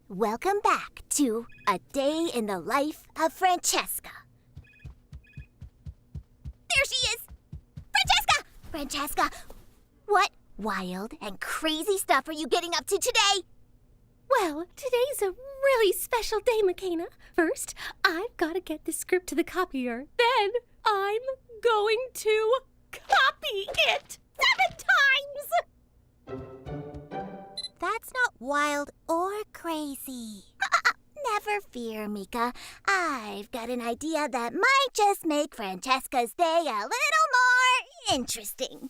Welcome back to A Day in the Life of Francesca. There she is! Francesca! Francesca, what wild and crazy stuff are you getting up to today? Well, today's a really special day, McKenna. First, I've got to get the script to the copier. Then, I'm going to copy it 7 times! That's not wild or crazy. Never fear, Mika. I've got an idea that might just make Francesca's day a little more interesting.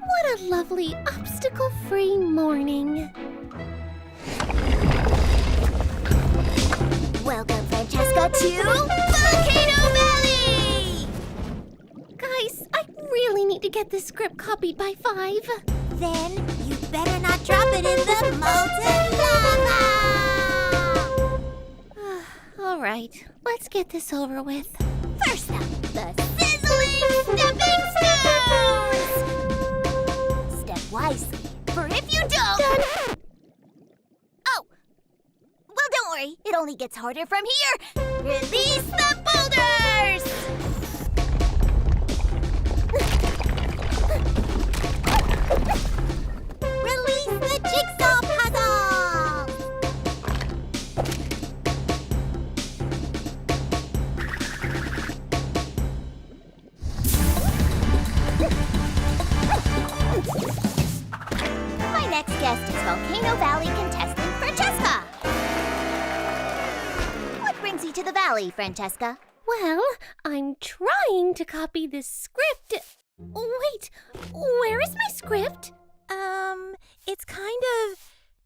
What a lovely obstacle-free morning. Welcome, Francesca, to Volcano Valley! Guys, I really need to get this script copied by 5. Then you better not drop it in the molten lava! All right, let's get this over with. First up, the sizzling stepping stones! Step wisely, for if you don't... Oh! Well, don't worry. It only gets harder from here. Release the boulders! Release the jigsaw puzzle! My next guest is Volcano Valley contestant Francesca. What brings you to the valley, Francesca? Well, I'm trying to copy this script. Wait, where is my script? It's kind of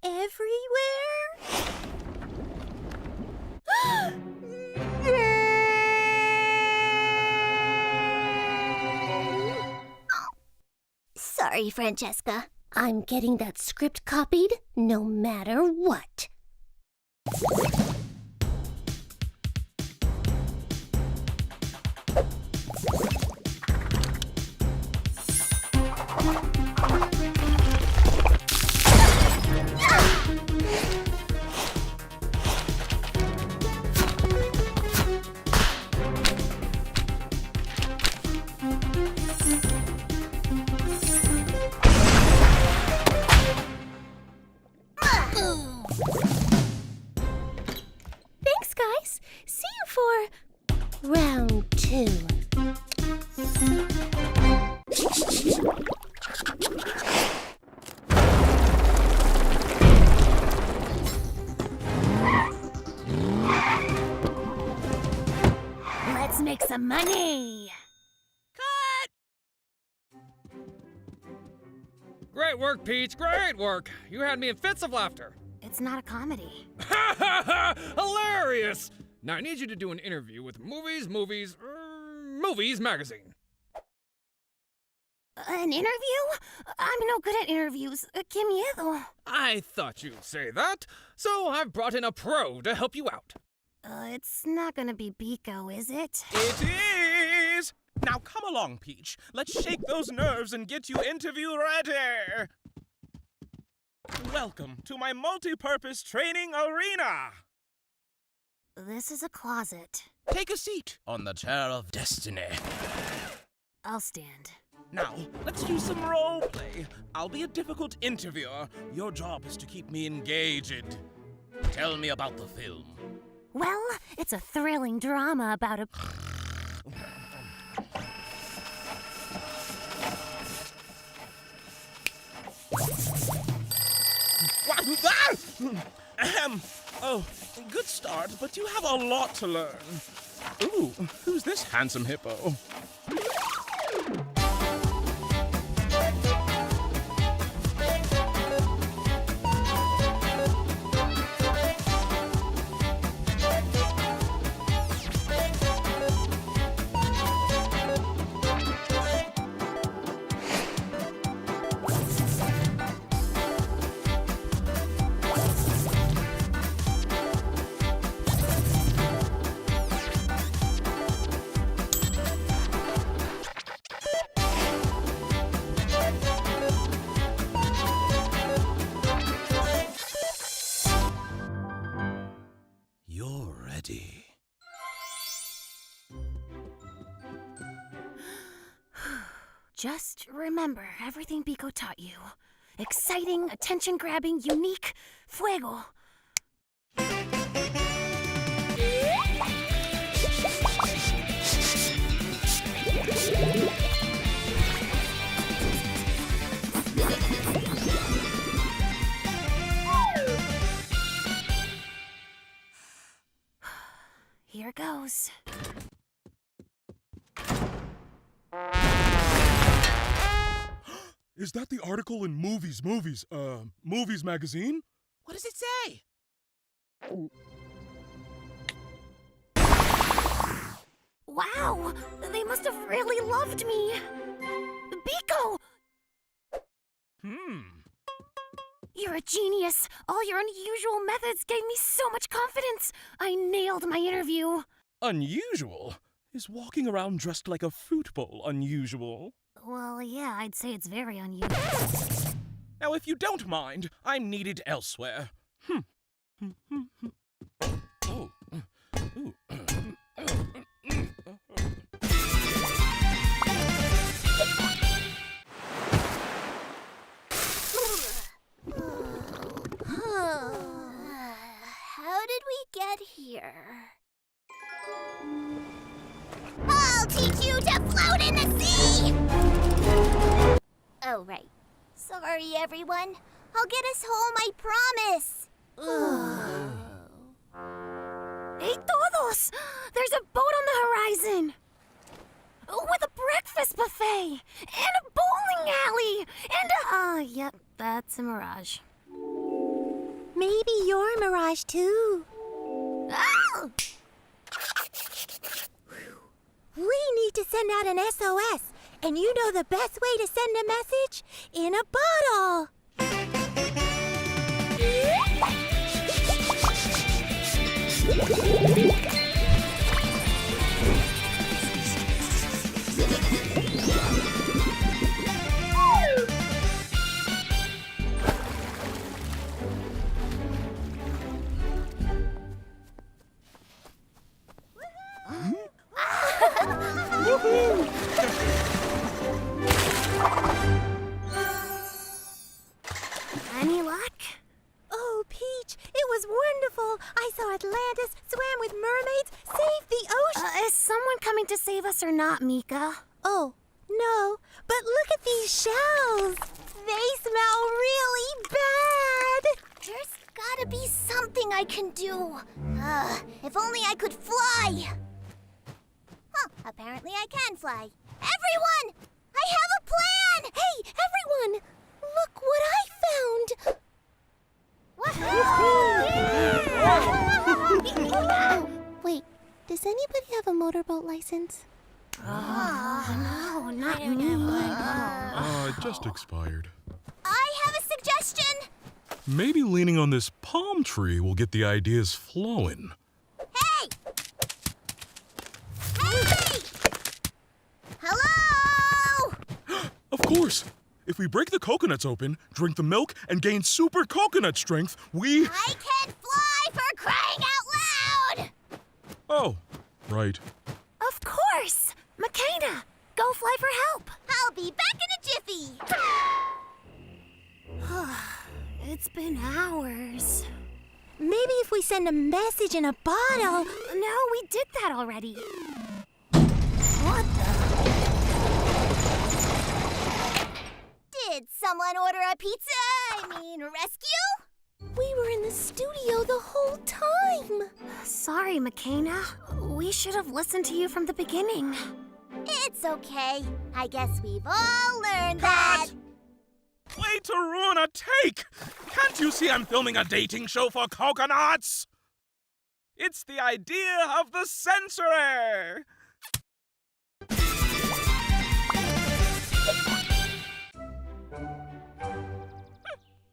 everywhere. Sorry, Francesca. I'm getting that script copied no matter what. Thanks, guys. See you for round 2. Let's make some money. Great work, Peach. Great work. You had me in fits of laughter. It's not a comedy. Ha ha ha! Hilarious! Now I need you to do an interview with Movies Magazine. An interview? I'm no good at interviews. ¡Qué miedo! I thought you'd say that, so I've brought in a pro to help you out. It's not gonna be Biko, is it? It is! Now come along, Peach. Let's shake those nerves and get you interview ready! Welcome to my multi-purpose training arena! This is a closet. Take a seat on the chair of destiny. I'll stand. Now, let's do some role play. I'll be a difficult interviewer. Your job is to keep me engaged. Tell me about the film. Well, it's a thrilling drama about a... Oh, good start, but you have a lot to learn. Ooh, who's this handsome hippo? Just remember everything Biko taught you. Exciting, attention-grabbing, unique, fuego. Here goes. Is that the article in Movies magazine? What does it say? Wow! They must have really loved me! Biko! You're a genius! All your unusual methods gave me so much confidence! I nailed my interview! Unusual? Is walking around dressed like a fruit bowl unusual? Well, yeah, I'd say it's very unusual. Now, if you don't mind, I'm needed elsewhere. Oh. Ooh. How did we get here? I'll teach you to float in the sea! Oh, right. Sorry, everyone. I'll get us home, I promise. Hey, todos! There's a boat on the horizon! With a breakfast buffet! And a bowling alley! And yep, that's a mirage. Maybe you're a mirage, too. Oh! We need to send out an SOS. And you know the best way to send a message? In a bottle. Any luck? Oh, Peach, it was wonderful. I saw Atlantis, swam with mermaids, saved the ocean. Is someone coming to save us or not, Mika? Oh, no, but look at these shells. They smell really bad. There's gotta be something I can do. If only I could fly. Huh, apparently I can fly. Everyone! I have a plan! Hey, everyone! Look what I found! Wait, does anybody have a motorboat license? No, not me. It just expired. I have a suggestion! Maybe leaning on this palm tree will get the ideas flowing. Hey! Hey! Hello! Of course! If we break the coconuts open, drink the milk, and gain super coconut strength, we... I can fly for crying out loud! Oh, right. Of course! Makena, go fly for help! I'll be back in a jiffy! It's been hours. Maybe if we send a message in a bottle... No, we did that already. What the... Did someone order a pizza? Rescue? We were in the studio the whole time. Sorry, Makena. We should have listened to you from the beginning. It's okay. I guess we've all learned that. Way to ruin a take! Can't you see I'm filming a dating show for coconuts? It's the idea of the censorer!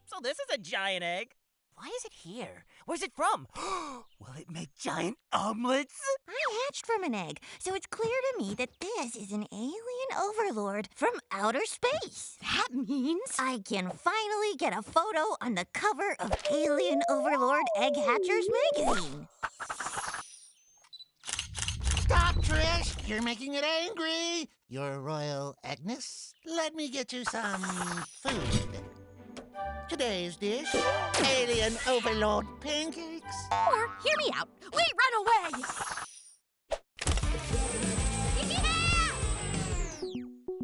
So this is a giant egg. Why is it here? Where's it from? Will it make giant omelets? I hatched from an egg, so it's clear to me that this is an alien overlord from outer space. That means I can finally get a photo on the cover of Alien Overlord Egg Hatchers magazine. Stop, Trish! You're making it angry. Your Royal Agnes, let me get you some food. Today's dish, alien overlord pancakes. Or, hear me out. We run away!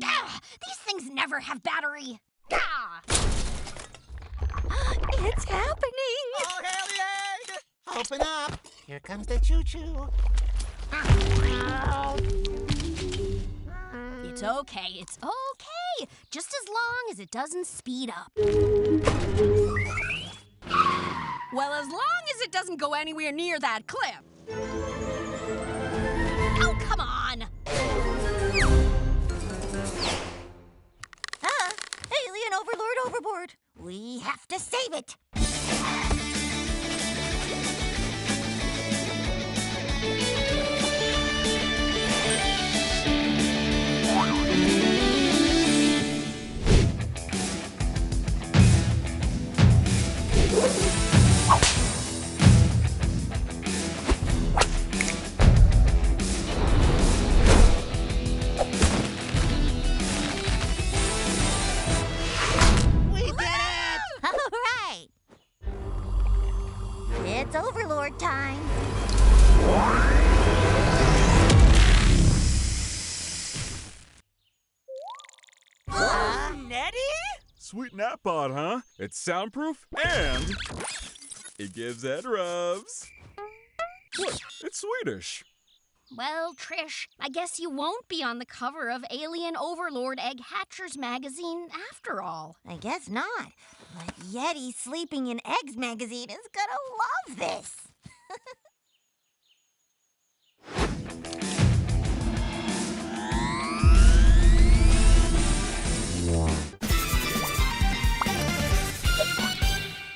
Ah, these things never have battery. Ah. It's happening! Oh, alien! Open up. Here comes the choo-choo. It's okay, it's okay. Just as long as it doesn't speed up. Well, as long as it doesn't go anywhere near that cliff. Oh, come on! Alien overlord overboard. We have to save it. We did it! All right. It's overlord time. Nettie? Sweet nap pod, huh? It's soundproof and it gives Ed rubs. What? It's Swedish. Well, Trish, I guess you won't be on the cover of Alien Overlord Egg Hatchers magazine after all. I guess not. But Yeti Sleeping in Eggs magazine is gonna love this.